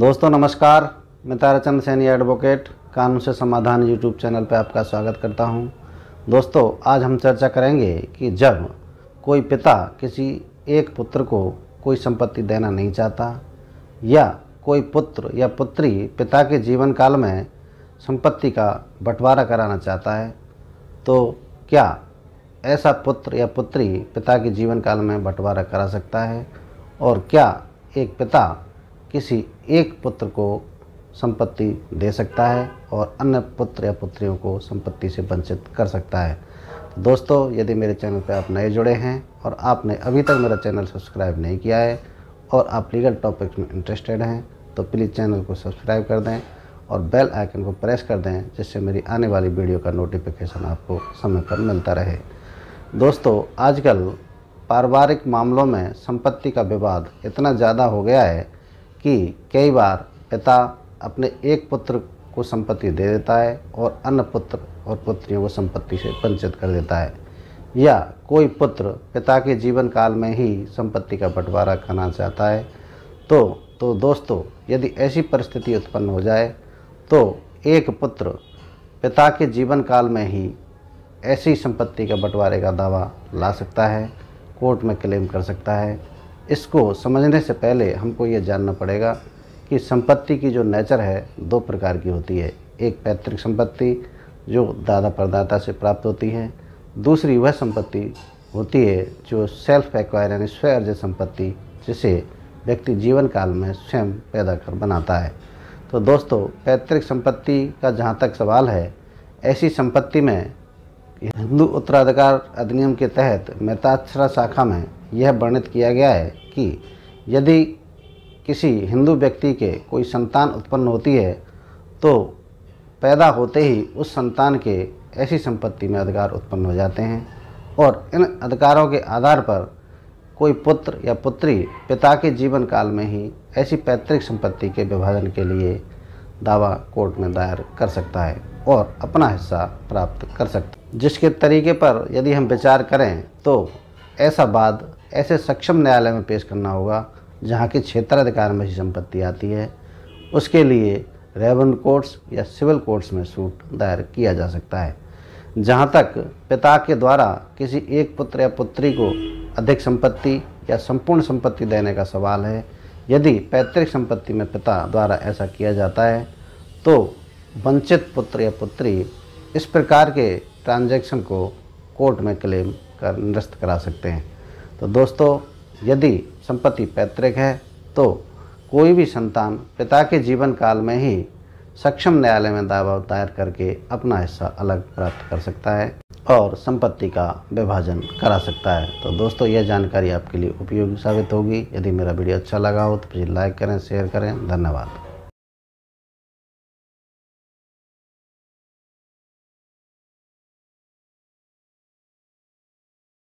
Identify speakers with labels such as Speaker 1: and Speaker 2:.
Speaker 1: दोस्तों नमस्कार, मैं ताराचंद सैनी एडवोकेट कानून से समाधान यूट्यूब चैनल पर आपका स्वागत करता हूं। दोस्तों आज हम चर्चा करेंगे कि जब कोई पिता किसी एक पुत्र को कोई संपत्ति देना नहीं चाहता या कोई पुत्र या पुत्री पिता के जीवन काल में संपत्ति का बंटवारा कराना चाहता है, तो क्या ऐसा पुत्र या पुत्री पिता के जीवन काल में बंटवारा करा सकता है और क्या एक पिता किसी एक पुत्र को संपत्ति दे सकता है और अन्य पुत्र या पुत्रियों को संपत्ति से वंचित कर सकता है। तो दोस्तों यदि मेरे चैनल पर आप नए जुड़े हैं और आपने अभी तक मेरा चैनल सब्सक्राइब नहीं किया है और आप लीगल टॉपिक्स में इंटरेस्टेड हैं तो प्लीज़ चैनल को सब्सक्राइब कर दें और बेल आइकन को प्रेस कर दें, जिससे मेरी आने वाली वीडियो का नोटिफिकेशन आपको समय पर मिलता रहे। दोस्तों आजकल पारिवारिक मामलों में संपत्ति का विवाद इतना ज़्यादा हो गया है कि कई बार पिता अपने एक पुत्र को संपत्ति दे देता है और अन्य पुत्र और पुत्रियों को संपत्ति से वंचित कर देता है, या कोई पुत्र पिता के जीवन काल में ही संपत्ति का बंटवारा करना चाहता है। तो दोस्तों यदि ऐसी परिस्थिति उत्पन्न हो जाए तो एक पुत्र पिता के जीवन काल में ही ऐसी संपत्ति का बंटवारे का दावा ला सकता है, कोर्ट में क्लेम कर सकता है। इसको समझने से पहले हमको ये जानना पड़ेगा कि संपत्ति की जो नेचर है दो प्रकार की होती है। एक पैतृक संपत्ति जो दादा परदादा से प्राप्त होती है, दूसरी वह संपत्ति होती है जो सेल्फ एक्वायर यानी स्व अर्जित संपत्ति, जिसे व्यक्ति जीवन काल में स्वयं पैदा कर बनाता है। तो दोस्तों पैतृक संपत्ति का जहाँ तक सवाल है, ऐसी संपत्ति में हिंदू उत्तराधिकार अधिनियम के तहत मेहताक्षरा शाखा में यह वर्णित किया गया है कि यदि किसी हिंदू व्यक्ति के कोई संतान उत्पन्न होती है तो पैदा होते ही उस संतान के ऐसी संपत्ति में अधिकार उत्पन्न हो जाते हैं और इन अधिकारों के आधार पर कोई पुत्र या पुत्री पिता के जीवन काल में ही ऐसी पैतृक संपत्ति के विभाजन के लिए दावा कोर्ट में दायर कर सकता है और अपना हिस्सा प्राप्त कर सकता है। जिसके तरीके पर यदि हम विचार करें तो ऐसा वाद ऐसे सक्षम न्यायालय में पेश करना होगा जहाँ की क्षेत्राधिकार में ही संपत्ति आती है। उसके लिए रेवेन्यू कोर्ट्स या सिविल कोर्ट्स में सूट दायर किया जा सकता है। जहाँ तक पिता के द्वारा किसी एक पुत्र या पुत्री को अधिक संपत्ति या संपूर्ण संपत्ति देने का सवाल है, यदि पैतृक संपत्ति में पिता द्वारा ऐसा किया जाता है तो वंचित पुत्र या पुत्री इस प्रकार के ट्रांजैक्शन को कोर्ट में क्लेम कर निरस्त करा सकते हैं। तो दोस्तों यदि संपत्ति पैतृक है तो कोई भी संतान पिता के जीवन काल में ही सक्षम न्यायालय में दावा दायर करके अपना हिस्सा अलग प्राप्त कर सकता है और संपत्ति का विभाजन करा सकता है। तो दोस्तों यह जानकारी आपके लिए उपयोगी साबित होगी। यदि मेरा वीडियो अच्छा लगा हो तो प्लीज़ लाइक करें, शेयर करें। धन्यवाद।